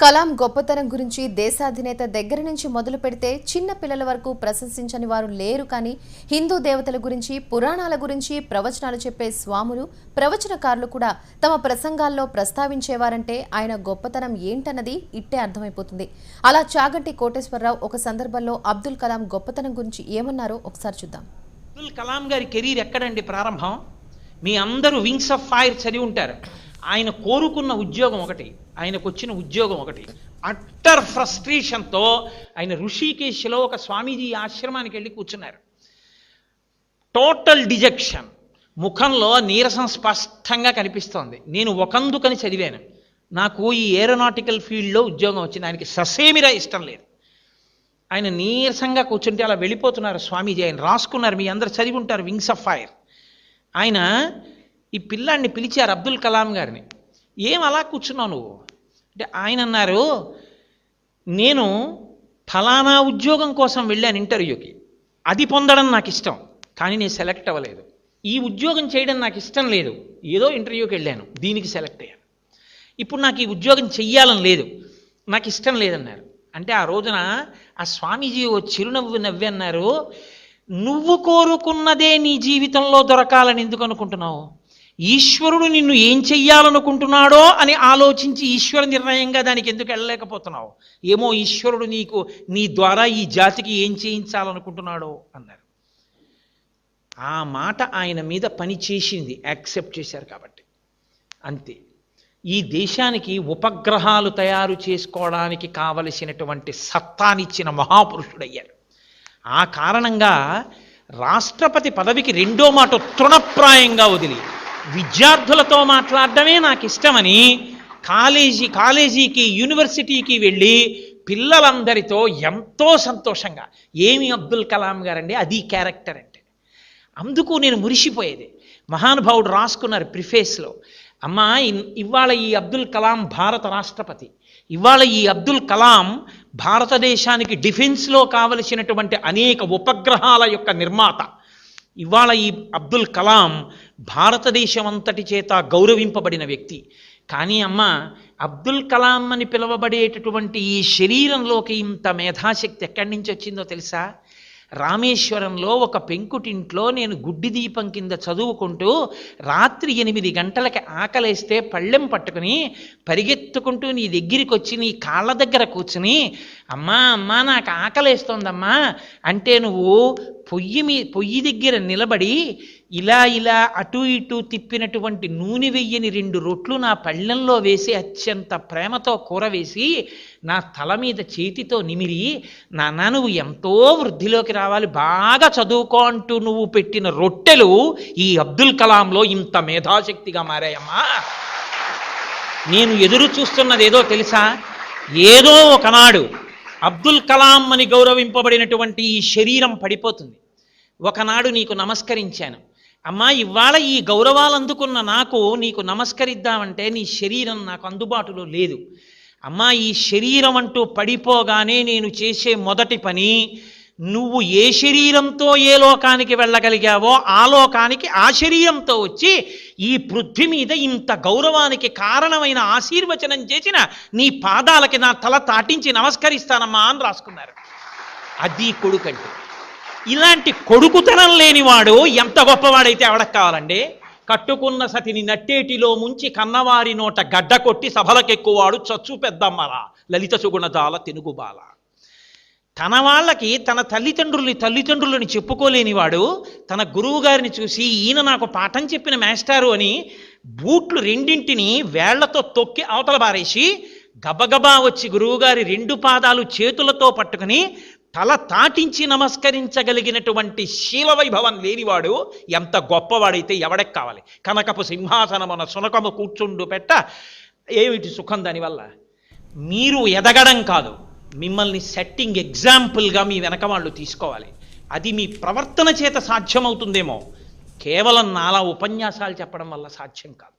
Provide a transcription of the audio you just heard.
కలాం గొప్పతనం గురించి దేశాధినేత దగ్గర నుంచి మొదలు పెడితే చిన్న పిల్లల వరకు ప్రశంసించని వారు లేరు. కానీ హిందూ దేవతల గురించి, పురాణాల గురించి ప్రవచనాలు చెప్పే స్వాములు, ప్రవచనకారులు కూడా తమ ప్రసంగాల్లో ప్రస్తావించేవారంటే ఆయన గొప్పతనం ఏంటన్నది ఇట్టే అర్థమైపోతుంది. అలా చాగంటి కోటేశ్వరరావు ఒక సందర్భంలో అబ్దుల్ కలాం గొప్పతనం గురించి ఏమన్నారో ఒకసారి చూద్దాం. అబ్దుల్ కలాం గారి కెరీర్ ఎక్కడండి ప్రారంభం? మీ అందరూ వింగ్స్ ఆఫ్ ఫైర్ చదివి ఉంటారు. ఆయన కోరుకున్న ఉద్యోగం ఒకటి, ఆయనకు వచ్చిన ఉద్యోగం ఒకటి. అట్టర్ ఫ్రస్ట్రేషన్తో ఆయన ఋషికేశ్లో ఒక స్వామీజీ ఆశ్రమానికి వెళ్ళి కూర్చున్నారు. టోటల్ డిజెక్షన్, ముఖంలో నీరసం స్పష్టంగా కనిపిస్తోంది. నేను ఒకందుకని చదివాను, నాకు ఈ ఏరోనాటికల్ ఫీల్డ్లో ఉద్యోగం వచ్చింది. ఆయనకి ససేమిరా ఇష్టం లేదు. ఆయన నీరసంగా కూర్చుంటే అలా వెళ్ళిపోతున్నారు స్వామీజీ. ఆయన రాసుకున్నారు, మీ అందరు చదివి ఉంటారు వింగ్స్ ఆఫ్ ఫైర్. ఆయన ఈ పిల్లాడిని పిలిచారు, అబ్దుల్ కలాం గారిని. ఏం అలా కూర్చున్నావు నువ్వు అంటే ఆయన అన్నారు, నేను ఫలానా ఉద్యోగం కోసం వెళ్ళాను ఇంటర్వ్యూకి, అది పొందడం నాకు ఇష్టం, కానీ నేను సెలెక్ట్ అవ్వలేదు. ఈ ఉద్యోగం చేయడం నాకు ఇష్టం లేదు, ఏదో ఇంటర్వ్యూకి వెళ్ళాను, దీనికి సెలెక్ట్ అయ్యాను. ఇప్పుడు నాకు ఈ ఉద్యోగం చెయ్యాలని లేదు, నాకు ఇష్టం లేదన్నారు. అంటే ఆ రోజున ఆ స్వామీజీ ఓ చిరునవ్వు నవ్వి అన్నారు, నువ్వు కోరుకున్నదే నీ జీవితంలో దొరకాలని ఎందుకు అనుకుంటున్నావు? ఈశ్వరుడు నిన్ను ఏం చెయ్యాలనుకుంటున్నాడో అని ఆలోచించి ఈశ్వర నిర్ణయంగా దానికి ఎందుకు వెళ్ళలేకపోతున్నావు? ఏమో ఈశ్వరుడు నీ ద్వారా ఈ జాతికి ఏం చేయించాలనుకుంటున్నాడో అన్నారు. ఆ మాట ఆయన మీద పని చేసింది, యాక్సెప్ట్ చేశారు కాబట్టి. అంతే. ఈ దేశానికి ఉపగ్రహాలు తయారు చేసుకోవడానికి కావలసినటువంటి సత్తానిచ్చిన మహాపురుషుడయ్యారు. ఆ కారణంగా రాష్ట్రపతి పదవికి రెండో మాట తృణప్రాయంగా వదిలి విద్యార్థులతో మాట్లాడడమే నాకు ఇష్టమని కాలేజీకి యూనివర్సిటీకి వెళ్ళి పిల్లలందరితో ఎంతో సంతోషంగా, ఏమి అబ్దుల్ కలాం గారండి, అది క్యారెక్టర్ అంటే. అందుకు నేను మురిసిపోయేది. మహానుభావుడు రాసుకున్నారు ప్రిఫేస్లో, అమ్మా ఇవాళ ఈ అబ్దుల్ కలాం భారత రాష్ట్రపతి, ఇవాళ ఈ అబ్దుల్ కలాం భారతదేశానికి డిఫెన్స్లో కావలసినటువంటి అనేక ఉపగ్రహాల యొక్క నిర్మాత. ఇవాళ ఈ అబ్దుల్ కలాం భారతదేశం అంతటి చేత గౌరవింపబడిన వ్యక్తి. కానీ అమ్మ, అబ్దుల్ కలాం అని పిలువబడేటటువంటి ఈ శరీరంలోకి ఇంత మేధాశక్తి ఎక్కడి నుంచి వచ్చిందో తెలుసా? రామేశ్వరంలో ఒక పెంకుటింట్లో నేను గుడ్డి దీపం కింద చదువుకుంటూ రాత్రి 8 గంటలకి ఆకలేస్తే పళ్ళెం పట్టుకుని పరిగెత్తుకుంటూ నీ దగ్గరికి వచ్చి నీ కాళ్ళ దగ్గర కూర్చుని, అమ్మా అమ్మా నాకు ఆకలేస్తోందమ్మా అంటే నువ్వు పొయ్యి దగ్గర నిలబడి ఇలా అటు ఇటు తిప్పినటువంటి నూనె వెయ్యని 2 రొట్లు నా పళ్ళెంలో వేసి అత్యంత ప్రేమతో కూర వేసి నా తల మీద చేతితో నిమిరి, నాన్న నువ్వు ఎంతో వృద్ధిలోకి రావాలి, బాగా చదువుకో అంటూ నువ్వు పెట్టిన రొట్టెలు ఈ అబ్దుల్ కలాంలో ఇంత మేధాశక్తిగా మారాయమ్మా. నేను ఎదురు చూస్తున్నది ఏదో తెలుసా? ఏదో ఒకనాడు అబ్దుల్ కలాం అని గౌరవింపబడినటువంటి ఈ శరీరం పడిపోతుంది. ఒకనాడు నీకు నమస్కరించాను, అమ్మా ఇవాళ ఈ గౌరవాలు అందుకున్న నీకు నమస్కరిద్దామంటే నీ శరీరం నాకు అందుబాటులో లేదు. అమ్మా ఈ శరీరం అంటూ పడిపోగానే నేను చేసే మొదటి పని, నువ్వు ఏ శరీరంతో ఏ లోకానికి వెళ్ళగలిగావో ఆ లోకానికి ఆ శరీరంతో వచ్చి ఈ పృథ్వీ మీద ఇంత గౌరవానికి కారణమైన ఆశీర్వచనం చేసిన నీ పాదాలకి నా తల తాటించి నమస్కరిస్తానమ్మా అని రాసుకున్నారు. అది కొడుకంటే. ఇలాంటి కొడుకుతనం లేనివాడు ఎంత గొప్పవాడైతే ఎవడకు కావాలండి? కట్టుకున్న సతిని నట్టేటిలో ముంచి కన్నవారి నోట గడ్డ కొట్టి సభలకెక్కువాడు చచ్చు పెద్దమ్మరా లలిత సుగుణజాల తెనుగుబాల. తన వాళ్ళకి తన తల్లిదండ్రులని చెప్పుకోలేనివాడు తన గురువు గారిని చూసి, ఈయన నాకు పాఠం చెప్పిన మాస్టారు అని బూట్లు 2 వేళ్లతో తొక్కి అవతల బారేసి గబగబా వచ్చి గురువుగారి 2 పాదాలు చేతులతో పట్టుకుని తల తాటించి నమస్కరించగలిగినటువంటి శీలవైభవం లేనివాడు ఎంత గొప్పవాడైతే ఎవడకి కావాలి? కనకపు సింహాసనమున సునకము కూర్చుండు పెట్ట ఏమిటి సుఖం దానివల్ల? మీరు ఎదగడం కాదు, మిమ్మల్ని సెట్టింగ్ ఎగ్జాంపుల్గా మీ వెనక వాళ్ళు తీసుకోవాలి. అది మీ ప్రవర్తన చేత సాధ్యమవుతుందేమో, కేవలం నాలా ఉపన్యాసాలు చెప్పడం వల్ల సాధ్యం కాదు.